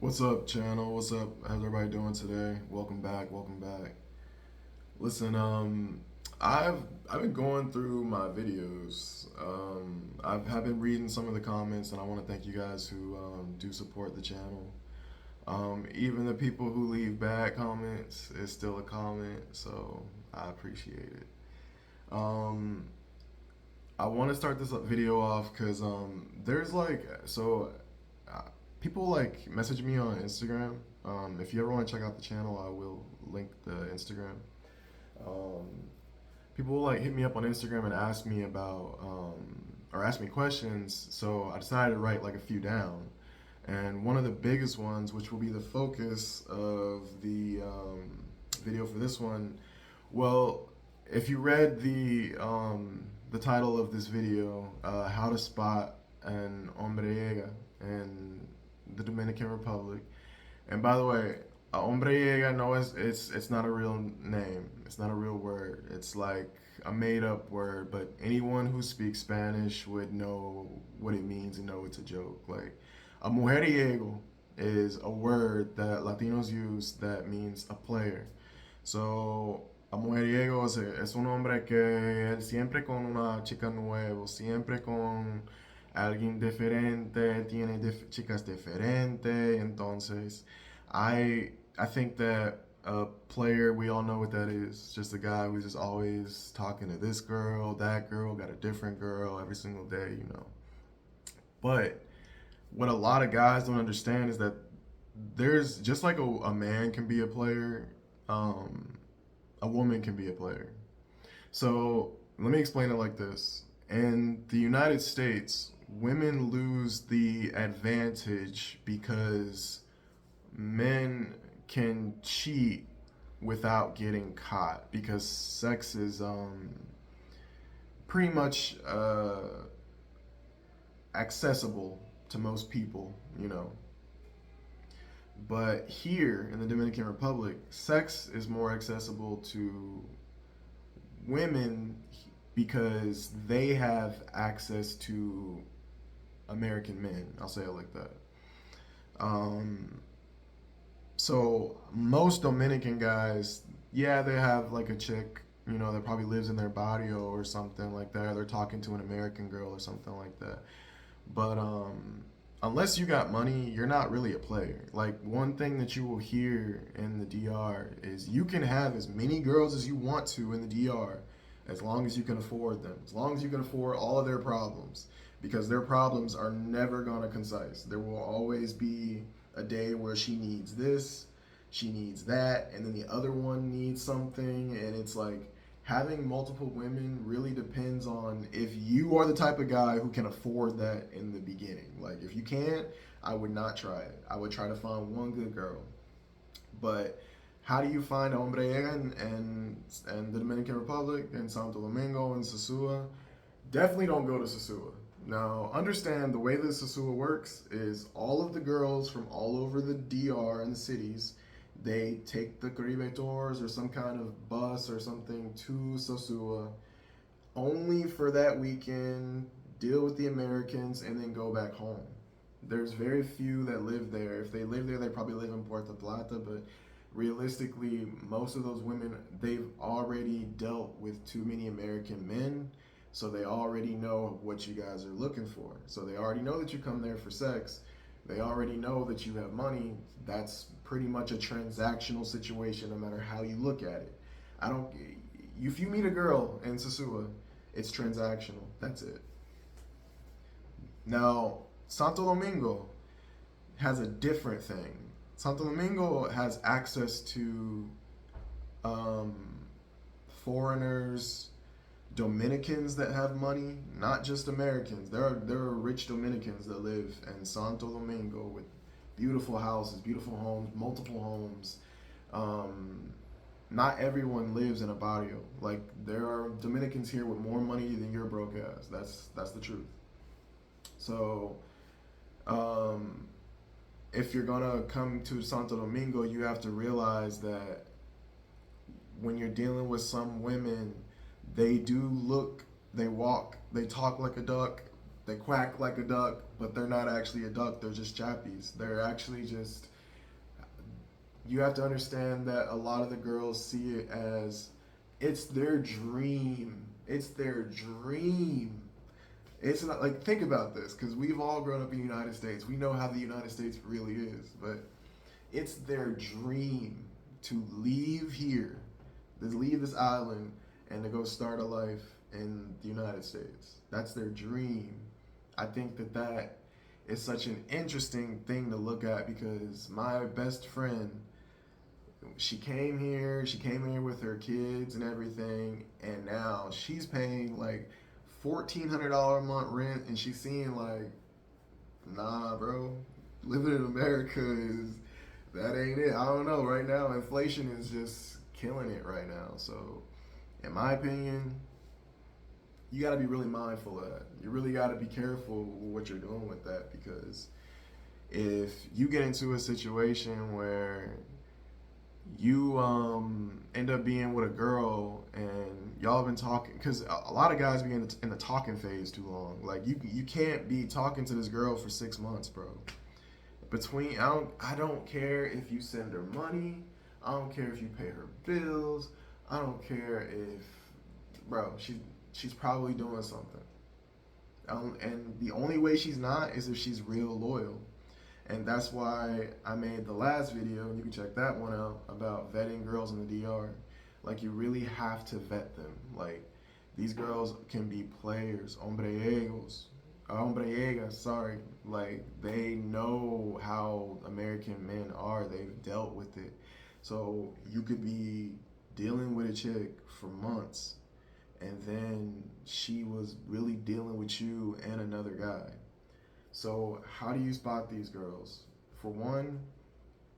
What's up, channel? What's up? How's everybody doing today? Welcome back. Welcome back. Listen, I've I've been going through my videos. Have been reading some of the comments, and I want to thank you guys who do support the channel. Even the people who leave bad comments, it's still a comment, so I appreciate it. Um, I want to start this video off because there's uh, people like message me on Instagram. If you ever want to check out the channel, I will link the Instagram. Um, People will like hit me up on Instagram and ask me about or ask me questions. So I decided to write like a few down. And one of the biggest ones, which will be the focus of the video for this one, well, if you read the title of this video, how to spot an hombriega in the Dominican Republic. And by the way, hombriega no it's not a real name. It's not a real word. It's like a made up word, but anyone who speaks Spanish would know what it means and know it's a joke. Like a mujeriego is a word that Latinos use that means a player. So a mujeriego es un hombre que siempre con una chica nueva, siempre con alguien diferente, tiene chicas diferentes. Entonces, I think that a player, we all know what that is. Just a guy who's just always talking to this girl, that girl, got a different girl every single day. But what a lot of guys don't understand is that there's just like a man can be a player, um, a woman can be a player. So let me explain it like this. In the United States, women lose the advantage because men can cheat without getting caught because sex is pretty much accessible to most people. But here in the Dominican Republic, sex is more accessible to women because they have access to American men. I'll say it like that. Um, so most Dominican guys, yeah, they have like a chick, that probably lives in their barrio or something like that. They're talking to an American girl or something like that. But unless you got money, you're not really a player. Like one thing that you will hear in the DR is you can have as many girls as you want to in the DR as long as you can afford them. As long as you can afford all of their problems because their problems are never going to concise. There will always be a day where she needs this, she needs that, and then the other one needs something, and it's like having multiple women really depends on if you are the type of guy who can afford that in the beginning. Like if you can't, I would not try it. I would try to find one good girl. But how do you find Hombriega and the Dominican Republic and Santo Domingo and Sasua? Definitely don't go to Sasua. Now, understand the way that Sasua works is all of the girls from all over the DR and the cities, they take the Caribe tours or some kind of bus or something to Sasua only for that weekend, deal with the Americans, and then go back home. There's very few that live there. If they live there, they probably live in Puerto Plata, but realistically, most of those women, they've already dealt with too many American men, so they already know what you guys are looking for. So they already know that you come there for sex. They already know that you have money. That's pretty much a transactional situation no matter how you look at it. I don't If you meet a girl in Sasua, it's transactional. That's it. Now, Santo Domingo has a different thing. Santo Domingo has access to um, foreigners, Dominicans that have money, not just Americans. There are rich Dominicans that live in Santo Domingo with beautiful houses, beautiful homes, multiple homes. Um, Not everyone lives in a barrio. Like there are Dominicans here with more money than your broke ass. That's the truth. So, um, if you're gonna come to Santo Domingo, you have to realize that when you're dealing with some women, they do look, they walk, they talk like a duck, They quack like a duck, but they're not actually a duck. They're just chappies. They're actually just. You have to understand that a lot of the girls see it as it's their dream. It's their dream. It's not like, think about this, because we've all grown up in the United States. We know how the United States really is, but it's their dream to leave here, to leave this island, and to go start a life in the United States. That's their dream. I think that that is such an interesting thing to look at, because my best friend, she came here with her kids and everything, and now she's paying like $1,400 a month rent, and she's seeing like, nah, bro, living in America is, that ain't it. I don't know. Right now, inflation is just killing it right now. So, in my opinion, you got to be really mindful of that. You really got to be careful what you're doing with that, because if you get into a situation where you end up being with a girl and y'all have been talking, because a lot of guys be in the talking phase too long. Like, you can't be talking to this girl for 6 months, bro. I don't care if you send her money. I don't care if you pay her bills. I don't care if, bro, she's probably doing something. And the only way she's not is if she's real loyal. And that's why I made the last video, and you can check that one out, about vetting girls in the DR. Like, you really have to vet them. Like, these girls can be players, hombriegas, sorry. Like, they know how American men are. They've dealt with it. So you could be dealing with a chick for months, and then she was really dealing with you and another guy. So how do you spot these girls? For one,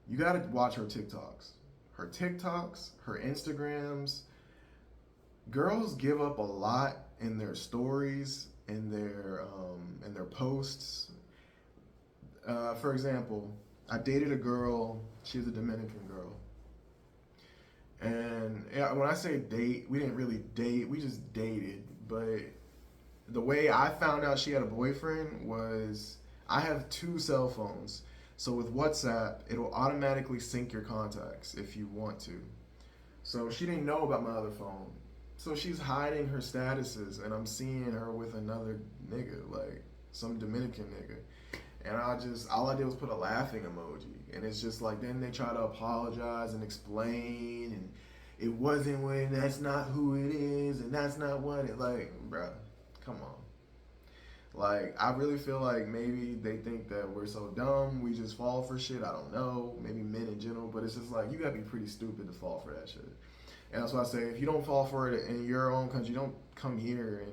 you gotta watch her TikToks. Her TikToks, her Instagrams. Girls give up a lot in their stories, in their posts. For example, I dated a girl. She's a Dominican girl. And yeah, when I say date, we didn't really date. We just dated. But the way I found out she had a boyfriend was, I have 2 cell phones. So with WhatsApp, it'll automatically sync your contacts if you want to. So she didn't know about my other phone. So she's hiding her statuses, and I'm seeing her with another nigga, like some Dominican nigga. And all I did was put a laughing emoji. And it's just like, then they try to apologize and explain, and it wasn't when, that's not who it is, and that's not what it, like, bruh, come on. Like, I really feel like maybe they think that we're so dumb, we just fall for shit. I don't know, maybe men in general, but it's just like, you gotta be pretty stupid to fall for that shit. And that's why I say, if you don't fall for it in your own country, don't come here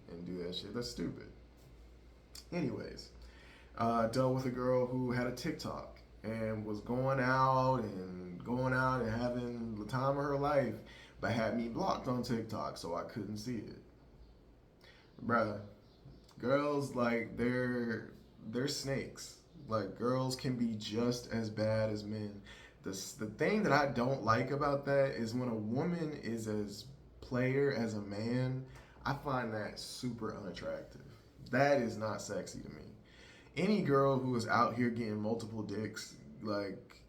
and do that shit. That's stupid. Anyways, dealt with a girl who had a TikTok and was going out and having the time of her life, but had me blocked on TikTok, so I couldn't see it. Bruh, girls, like, they're snakes. Like, girls can be just as bad as men. The thing that I don't like about that is when a woman is as player as a man, I find that super unattractive. That is not sexy to me. Any girl who is out here getting multiple dicks, like,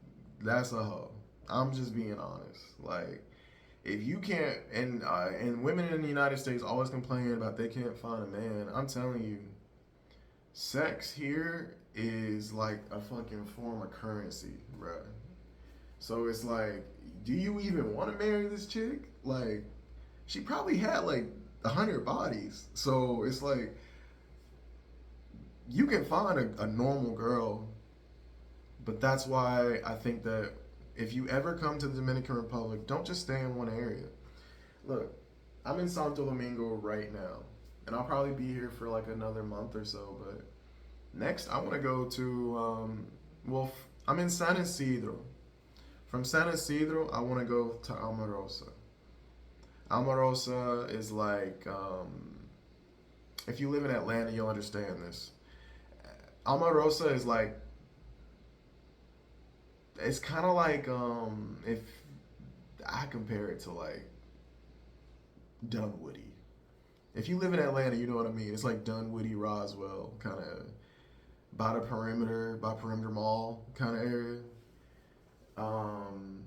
that's a hoe. I'm just being honest. Like, if you can't, and women in the United States always complain about they can't find a man. I'm telling you, sex here is like a fucking form of currency, bruh. So it's like, do you even want to marry this chick? Like, she probably had like 100 bodies. So it's like, you can find a normal girl, but that's why I think that if you ever come to the Dominican Republic, don't just stay in one area. Look, I'm in Santo Domingo right now, and I'll probably be here for like another month or so, but next I want to go to, I'm in San Isidro. From San Isidro, I want to go to Almarosa. Almarosa is like, if you live in Atlanta, you'll understand this. Almarosa is like, it's kind of like, if I compare it to like Dunwoody. If you live in Atlanta, you know what I mean. It's like Dunwoody, Roswell, kind of by Perimeter Mall kind of area. Um,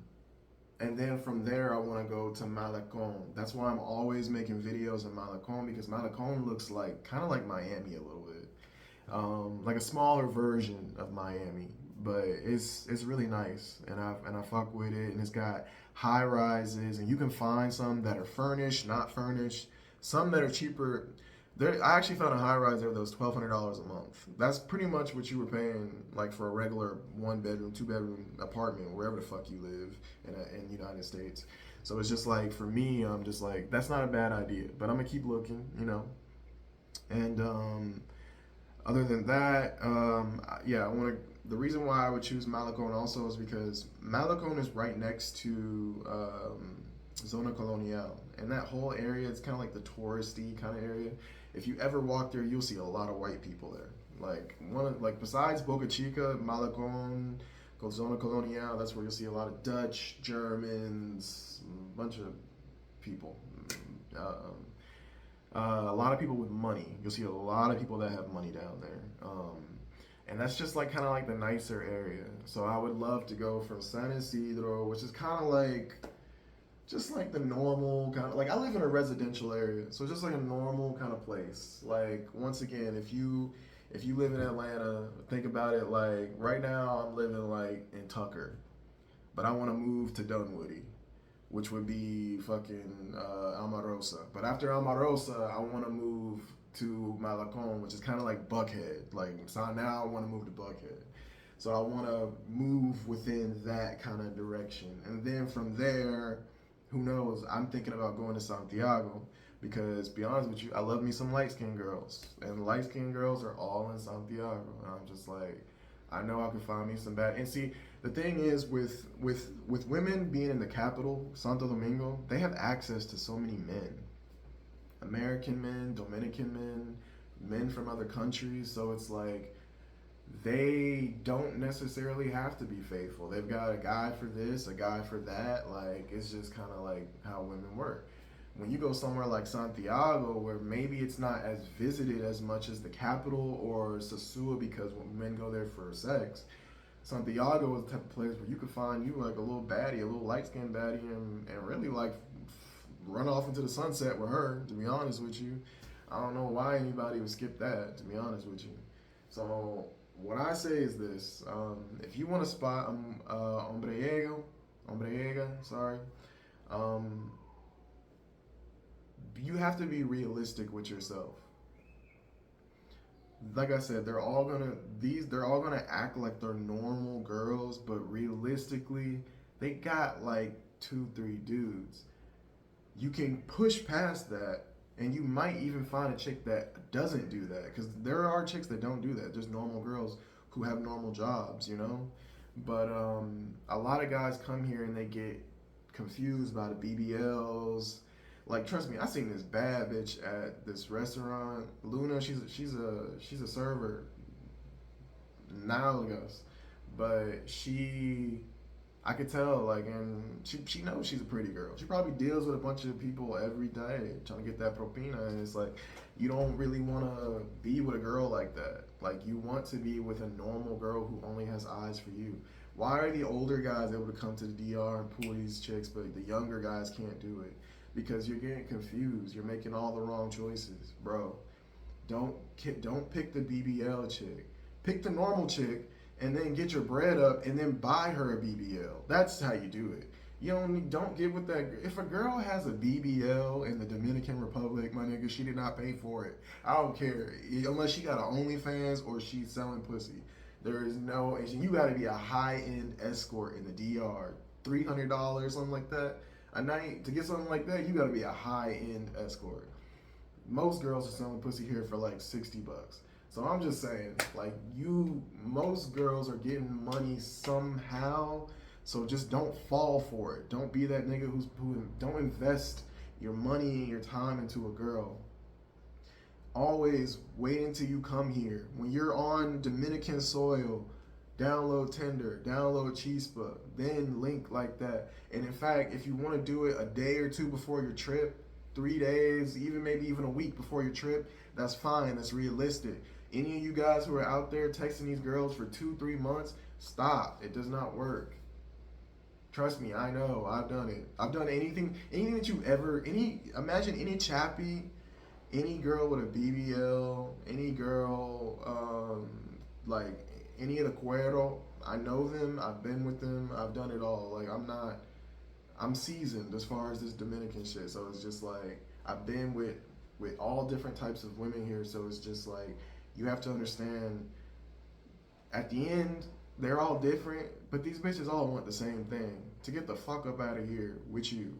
and then from there, I want to go to Malecon. That's why I'm always making videos in Malecon because Malecon looks like kind of like Miami a little bit, like a smaller version of Miami. But it's really nice, and I fuck with it. And it's got high rises, and you can find some that are furnished, not furnished, some that are cheaper. There, I actually found a high rise there that was $1,200 a month. That's pretty much what you were paying like for a regular 1 bedroom, 2 bedroom apartment wherever the fuck you live in the United States. So it's just like for me, I'm just like that's not a bad idea, but I'm gonna keep looking, you know. And other than that, yeah, I want to. The reason why I would choose Malecon also is because Malecon is right next to Zona Colonial, and that whole area is kind of like the touristy kind of area. If you ever walk there, you'll see a lot of white people there. Like besides Boca Chica, Malecon, Zona Colonial, that's where you'll see a lot of Dutch, Germans, a bunch of people. A lot of people with money. You'll see a lot of people that have money down there. And that's just like kind of like the nicer area. So I would love to go from San Isidro, which is kind of like just like the normal kind of like I live in a residential area, so just like a normal kind of place. Like once again, if you live in Atlanta, think about it like right now I'm living like in Tucker, but I want to move to Dunwoody, which would be fucking Almarosa. But after Almarosa, I want to move to Malecon, which is kind of like Buckhead. Like so now I want to move to Buckhead. So I want to move within that kind of direction, and then from there, who knows? I'm thinking about going to Santiago because, be honest with you, I love me some light skinned girls, and light skinned girls are all in Santiago. And I'm just like, I know I can find me some bad. And see, the thing is, with women being in the capital, Santo Domingo, they have access to so many men, American men, Dominican men, men from other countries. So it's like they don't necessarily have to be faithful. They've got a guy for this, a guy for that. Like it's just kind of like how women work. When you go somewhere like Santiago, where maybe it's not as visited as much as the capital or Sasua, because when men go there for sex, Santiago is the type of place where you could find you like a little baddie, a little light skinned baddie, and really like run off into the sunset with her. To be honest with you, I don't know why anybody would skip that. To be honest with you, so what I say is this: if you want to spot Hombriega, sorry, you have to be realistic with yourself. Like I said, they're all gonna act like they're normal girls, but realistically, they got like 2, 3 dudes. You can push past that, and you might even find a chick that doesn't do that, because there are chicks that don't do that, just normal girls who have normal jobs, you know. But a lot of guys come here and they get confused by the BBLs. Like trust me, I seen this bad bitch at this restaurant, Luna. She's a server now, I guess, but I could tell, like, and she knows she's a pretty girl. She probably deals with a bunch of people every day trying to get that propina, and it's like, you don't really want to be with a girl like that. Like, you want to be with a normal girl who only has eyes for you. Why are the older guys able to come to the DR and pull these chicks, but the younger guys can't do it? Because you're getting confused. You're making all the wrong choices, bro. Don't pick the BBL chick. Pick the normal chick, and then get your bread up, and then buy her a BBL. That's how you do it. You don't get with that. If a girl has a BBL in the Dominican Republic, my nigga, she did not pay for it. I don't care unless she got an OnlyFans or she's selling pussy. There is no. You got to be a high-end escort in the DR, $300, something like that a night. To get something like that, you got to be a high-end escort. Most girls are selling pussy here for like $60. So I'm just saying, like, most girls are getting money somehow. So just don't fall for it. Don't be that nigga who don't invest your money and your time into a girl. Always wait until you come here. When you're on Dominican soil, download Tinder, download Chispa, then link like that. And in fact, if you want to do it a day or two before your trip, 3 days, even maybe even a week before your trip. That's fine. That's realistic. Any of you guys who are out there texting these girls for 2-3 months, stop. It does not work. Trust me, I know. I've done it. I've done anything that you've ever, imagine any chappie, any girl with a BBL, any girl, like any of the cuero. I know them. I've been with them. I've done it all. Like I'm seasoned as far as this Dominican shit. So it's just like I've been with all different types of women here. So it's just like you have to understand. At the end, they're all different, but these bitches all want the same thing: to get the fuck up out of here with you.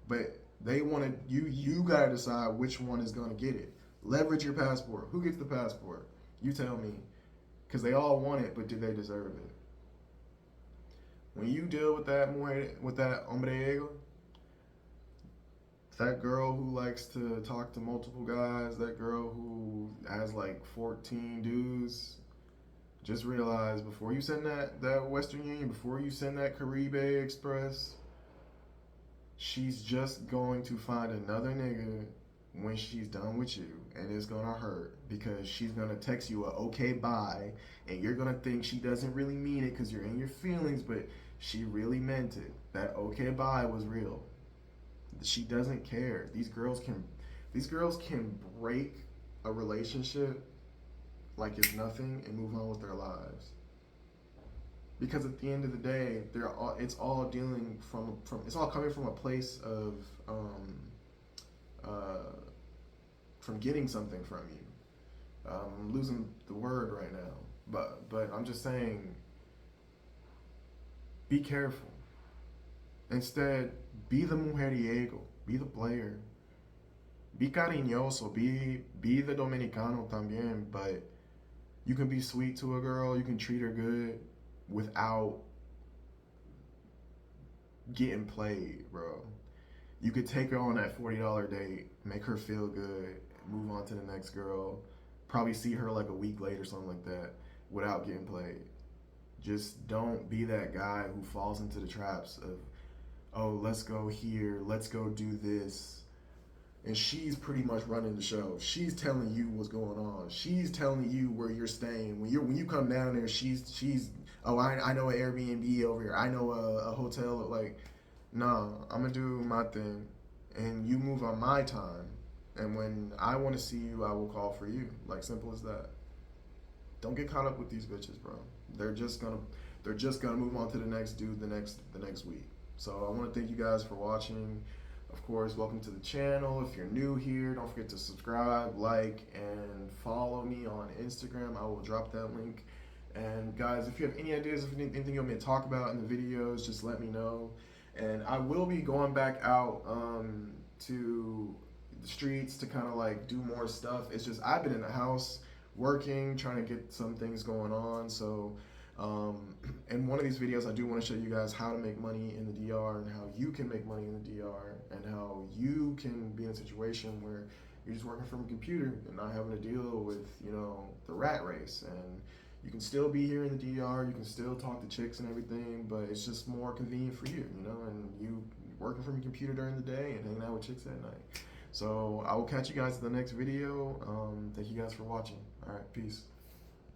But they want to. You gotta decide which one is gonna get it. Leverage your passport. Who gets the passport? You tell me, because they all want it, but do they deserve it? When you deal with that hombriega, that girl who likes to talk to multiple guys, that girl who has like 14 dudes, just realize before you send that Western Union, before you send that Caribe Express, she's just going to find another nigga when she's done with you, and it's gonna hurt because she's gonna text you a okay bye, and you're gonna think she doesn't really mean it because you're in your feelings, but she really meant it. That okay bye was real. She doesn't care. These girls can break a relationship like it's nothing and move on with their lives. Because at the end of the day, it's all dealing from it's all coming from a place of from getting something from you. I'm losing the word right now, but I'm just saying, be careful. Instead, be the mujeriego, be the player, be cariñoso, be the Dominicano también, but you can be sweet to a girl, you can treat her good without getting played, bro. You could take her on that $40 date, make her feel good, move on to the next girl, probably see her like a week later, something like that, without getting played. Just don't be that guy who falls into the traps of, oh, let's go here, let's go do this. And she's pretty much running the show. She's telling you what's going on. She's telling you where you're staying. When you come down there, she's oh, I know an Airbnb over here. I know a hotel. Like, no, I'm gonna do my thing, and you move on my time. And when I want to see you, I will call for you. Like, simple as that. Don't get caught up with these bitches, bro. They're just gonna move on to the next dude the next week. So I want to thank you guys for watching. Of course, welcome to the channel. If you're new here, don't forget to subscribe, like, and follow me on Instagram. I will drop that link. And guys, if you have any ideas of anything you want me to talk about in the videos, just let me know. And I will be going back out to the streets to kind of like do more stuff. It's just I've been in the house working, trying to get some things going on. So in one of these videos, I do want to show you guys how to make money in the DR and how you can make money in the DR and how you can be in a situation where you're just working from a computer and not having to deal with, the rat race. And you can still be here in the DR, you can still talk to chicks and everything, but it's just more convenient for you, and you working from a computer during the day and hanging out with chicks at night. So I will catch you guys in the next video. Thank you guys for watching. All right, peace.